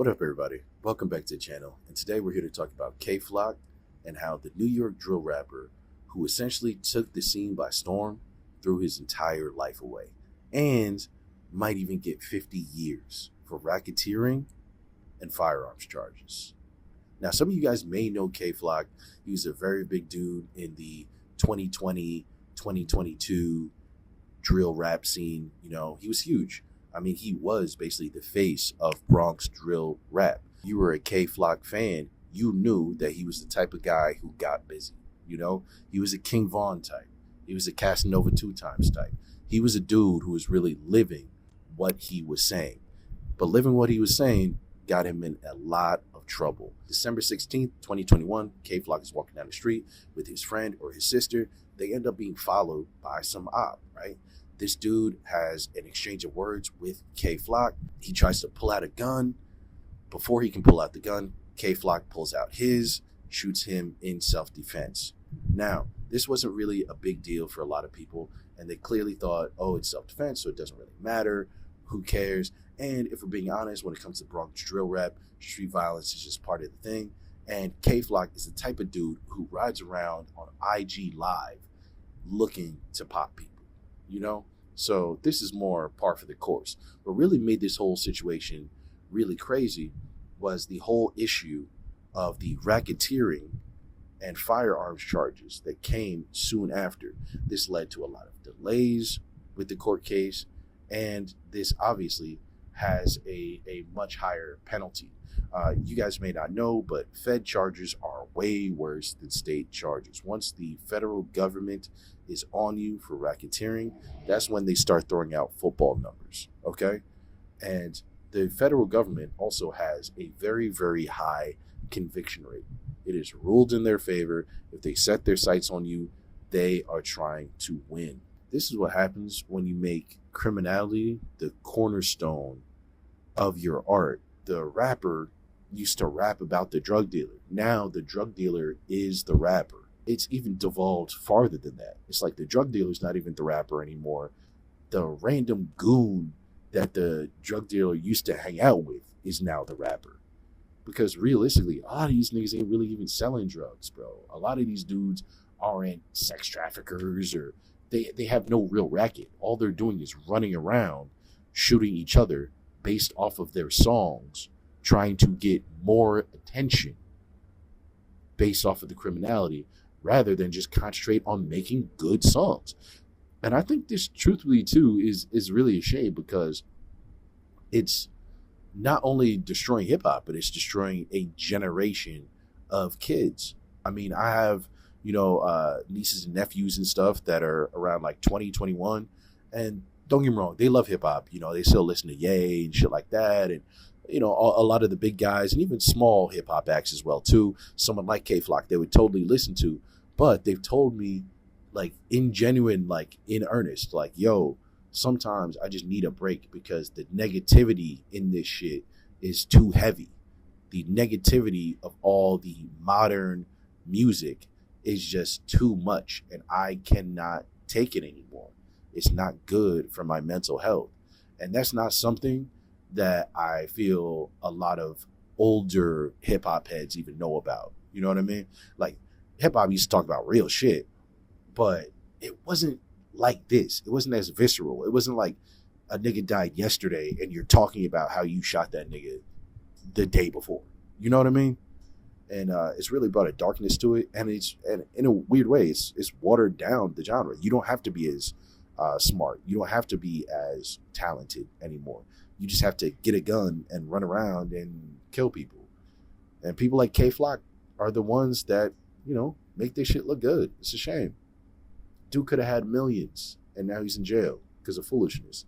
What up, everybody? Welcome back to the channel. And today we're here to talk about K-Flock and how the New York drill rapper, who essentially took the scene by storm, threw his entire life away and might even get 50 years for racketeering and firearms charges. Now, some of you guys may know K-Flock. He was a very big dude in the 2020, 2022 drill rap scene. You know, he was huge. I mean, he was basically the face of Bronx drill rap. You were a K-Flock fan, you knew that he was the type of guy who got busy. You know, he was a King Von type. He was a Casanova 2 times type. He was a dude who was really living what he was saying. But living what he was saying got him in a lot of trouble. December 16th, 2021, K-Flock is walking down the street with his friend or his sister. They end up being followed by some op, right? This dude has an exchange of words with K-Flock. He tries to pull out a gun. Before he can pull out the gun, K-Flock pulls out his, shoots him in self-defense. Now, this wasn't really a big deal for a lot of people, and they clearly thought, oh, it's self-defense, so it doesn't really matter. Who cares? And if we're being honest, when it comes to Bronx drill rap, street violence is just part of the thing. And K-Flock is the type of dude who rides around on IG Live looking to pop people, you know? So this is more par for the course. What really made this whole situation really crazy was the whole issue of the racketeering and firearms charges that came soon after. This led to a lot of delays with the court case, and this obviously has a much higher penalty. You guys may not know, but Fed charges are way worse than state charges. Once the federal government is on you for racketeering, that's when they start throwing out football numbers, okay? And the federal government also has a very, very high conviction rate. It is ruled in their favor. If they set their sights on you, they are trying to win. This is what happens when you make criminality the cornerstone of your art. The rapper used to rap about the drug dealer. Now the drug dealer is the rapper. It's even devolved farther than that. It's like the drug dealer's not even the rapper anymore. The random goon that the drug dealer used to hang out with is now the rapper. Because realistically, a lot of these niggas ain't really even selling drugs, bro. A lot of these dudes aren't sex traffickers, or they have no real racket. All they're doing is running around shooting each other based off of their songs, trying to get more attention based off of the criminality, rather than just concentrate on making good songs. And I think this, truthfully, too, is really a shame, because it's not only destroying hip-hop, but it's destroying a generation of kids. I mean, I have, nieces and nephews and stuff that are around like 20, 21, and don't get me wrong, they love hip-hop. They still listen to Ye and shit like that, and a lot of the big guys, and even small hip-hop acts as well too. Someone like K-Flock, they would totally listen to. But they've told me, like, in genuine, like, in earnest, like, yo, sometimes I just need a break, because the negativity in this shit is too heavy. The negativity of all the modern music is just too much, and I cannot take it anymore. It's not good for my mental health. And that's not something that I feel a lot of older hip-hop heads even know about. You know what I mean? Like, hip-hop used to talk about real shit, but it wasn't like this. It wasn't as visceral. It wasn't like a nigga died yesterday and you're talking about how you shot that nigga the day before. You know what I mean? And it's really brought a darkness to it, and and in a weird way, it's watered down the genre. You don't have to be as smart. You don't have to be as talented anymore. You just have to get a gun and run around and kill people. And people like K-Flock are the ones that, make this shit look good. It's a shame. Dude could have had millions, and now he's in jail because of foolishness.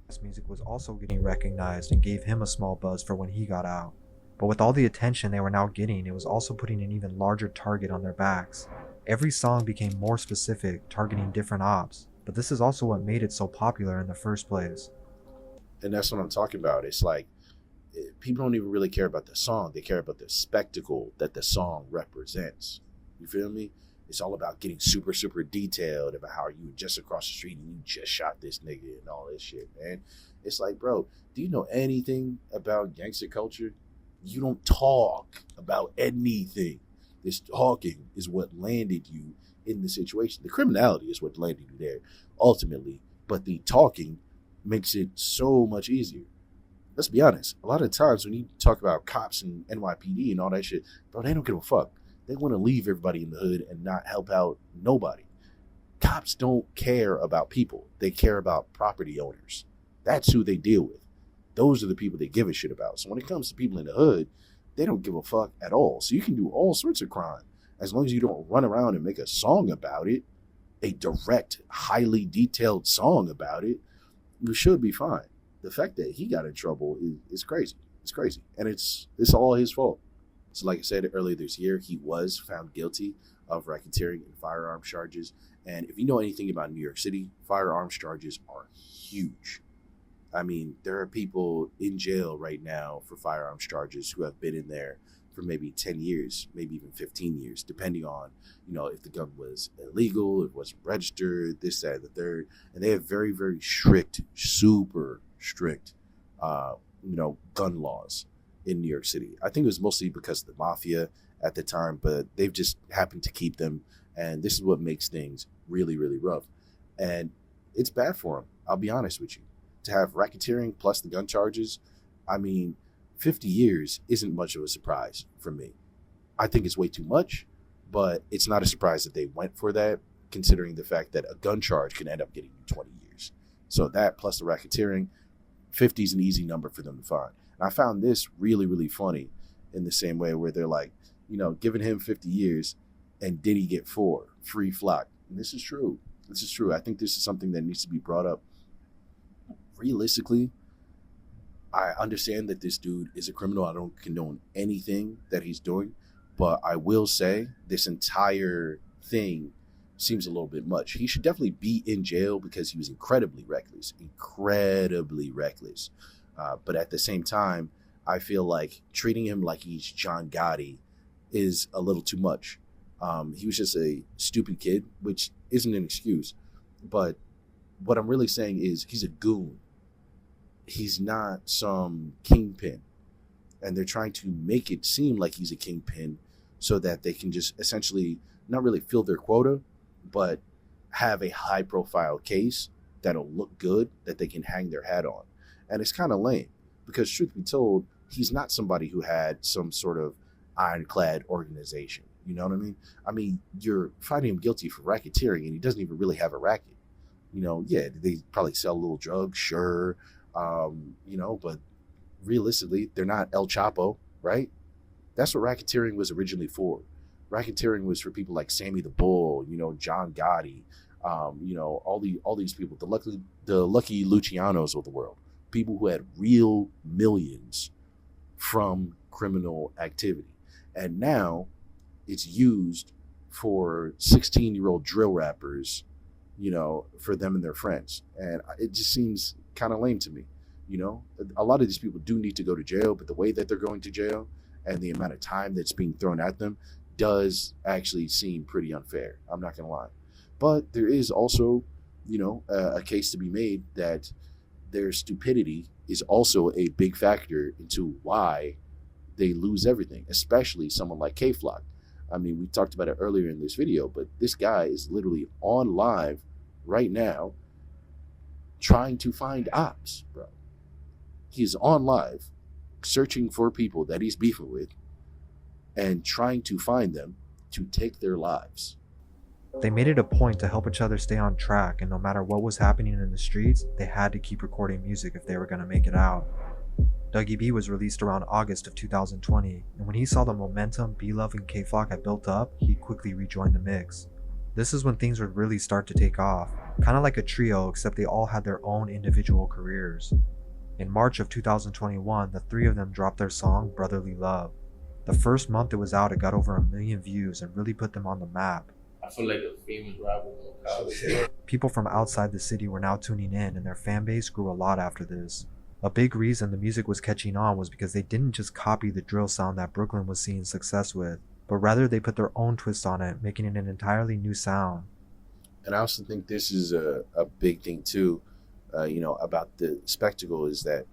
His music was also getting recognized and gave him a small buzz for when he got out. But with all the attention they were now getting, it was also putting an even larger target on their backs. Every song became more specific, targeting different ops. But this is also what made it so popular in the first place. And that's what I'm talking about. It's like, people don't even really care about the song. They care about the spectacle that the song represents. You feel me? It's all about getting super, super detailed about how you were just across the street and you just shot this nigga and all this shit, man. It's like, bro, do you know anything about gangster culture? You don't talk about anything. This talking is what landed you in the situation. The criminality is what landed you there, ultimately. But the talking makes it so much easier. Let's be honest. A lot of times when you talk about cops and NYPD and all that shit, bro, they don't give a fuck. They want to leave everybody in the hood and not help out nobody. Cops don't care about people. They care about property owners. That's who they deal with. Those are the people they give a shit about. So when it comes to people in the hood, they don't give a fuck at all. So you can do all sorts of crime as long as you don't run around and make a song about it, a direct, highly detailed song about it. You should be fine. The fact that he got in trouble is crazy. It's crazy. And it's all his fault. So like I said earlier this year, he was found guilty of racketeering and firearms charges. And if you know anything about New York City, firearms charges are huge. I mean, there are people in jail right now for firearms charges who have been in there for maybe 10 years, maybe even 15 years, depending on, if the gun was illegal, it wasn't registered, this, that, and the third. And they have very, very strict, super strict, gun laws in New York City. I think it was mostly because of the mafia at the time, but they've just happened to keep them. And this is what makes things really, really rough. And it's bad for them. I'll be honest with you. To have racketeering plus the gun charges, 50 years isn't much of a surprise for me. I think it's way too much, but it's not a surprise that they went for that, considering the fact that a gun charge can end up getting you 20 years. So that plus the racketeering, 50 is an easy number for them to find. And I found this really, really funny in the same way where they're like, giving him 50 years and did he get 4? Free flock. And this is true. This is true. I think this is something that needs to be brought up. Realistically, I understand that this dude is a criminal. I don't condone anything that he's doing, but I will say this entire thing seems a little bit much. He should definitely be in jail because he was incredibly reckless. But at the same time, I feel like treating him like he's John Gotti is a little too much. He was just a stupid kid, which isn't an excuse. But what I'm really saying is he's a goon. He's not some kingpin. And they're trying to make it seem like he's a kingpin so that they can just essentially not really fill their quota, but have a high profile case that'll look good that they can hang their hat on. And it's kind of lame because, truth be told, he's not somebody who had some sort of ironclad organization. You know what I mean? You're finding him guilty for racketeering and he doesn't even really have a racket. They probably sell a little drugs, sure. But realistically, they're not El Chapo, right? That's what racketeering was originally for. Racketeering was for people like Sammy the Bull, John Gotti, all these people, the lucky Lucianos of the world, people who had real millions from criminal activity. And now it's used for 16-year-old drill rappers, for them and their friends. And it just seems kind of lame to me. A lot of these people do need to go to jail, but the way that they're going to jail and the amount of time that's being thrown at them does actually seem pretty unfair. I'm not going to lie. But there is also, a case to be made that their stupidity is also a big factor into why they lose everything, especially someone like K-Flock. We talked about it earlier in this video, but this guy is literally on live right now trying to find ops, bro. He's on live searching for people that he's beefing with and trying to find them to take their lives. They made it a point to help each other stay on track, and no matter what was happening in the streets, they had to keep recording music if they were going to make it out. Dougie B was released around August of 2020, and when he saw the momentum B-Love and K-Flock had built up, he quickly rejoined the mix. This is when things would really start to take off, kind of like a trio except they all had their own individual careers. In March of 2021, the three of them dropped their song Brotherly Love. The first month it was out, it got over 1 million views and really put them on the map. I feel like a famous rapper. People from outside the city were now tuning in, and their fan base grew a lot after this. A big reason the music was catching on was because they didn't just copy the drill sound that Brooklyn was seeing success with, but rather they put their own twist on it, making it an entirely new sound. And I also think this is a big thing too. about the spectacle is that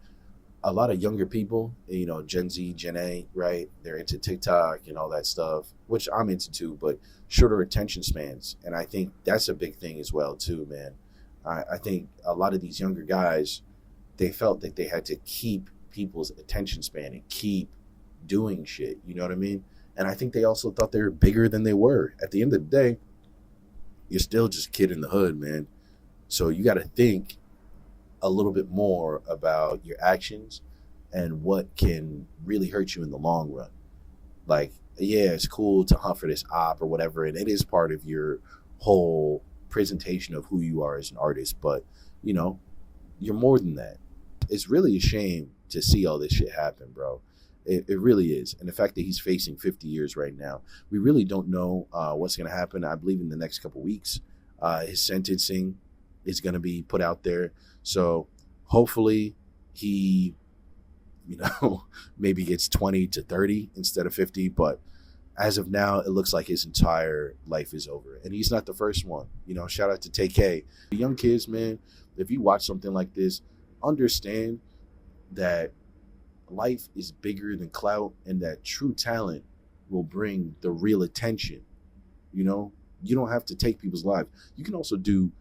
a lot of younger people, Gen Z, Gen A, right? They're into TikTok and all that stuff, which I'm into too, but shorter attention spans. And I think that's a big thing as well too, man. I think a lot of these younger guys, they felt that they had to keep people's attention span and keep doing shit. You know what I mean? And I think they also thought they were bigger than they were. At the end of the day, you're still just a kid in the hood, man. So you got to think a little bit more about your actions and what can really hurt you in the long run. Like, yeah, it's cool to hunt for this op or whatever, and it is part of your whole presentation of who you are as an artist, but you're more than that. It's really a shame to see all this shit happen, bro. It really is. And the fact that he's facing 50 years right now, we really don't know what's going to happen. I believe in the next couple weeks, his sentencing is going to be put out there. So hopefully he, maybe gets 20 to 30 instead of 50. But as of now, it looks like his entire life is over. And he's not the first one. Shout out to TK. The young kids, man, if you watch something like this, understand that life is bigger than clout and that true talent will bring the real attention. You don't have to take people's lives. You can also do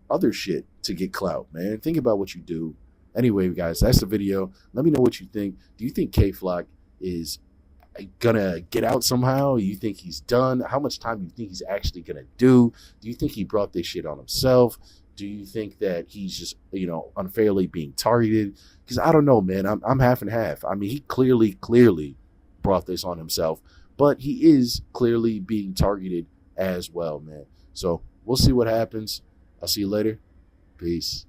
other shit to get clout, man. Think about what you do. Anyway, guys, that's the video. Let me know what you think. Do you think K-Flock is gonna get out somehow? You think he's done? How much time do you think he's actually gonna do? Do you think he brought this shit on himself? Do you think that he's just, unfairly being targeted? Because I don't know, man. I'm half and half. I mean, he clearly brought this on himself, but he is clearly being targeted as well, man. So we'll see what happens. I'll see you later. Peace.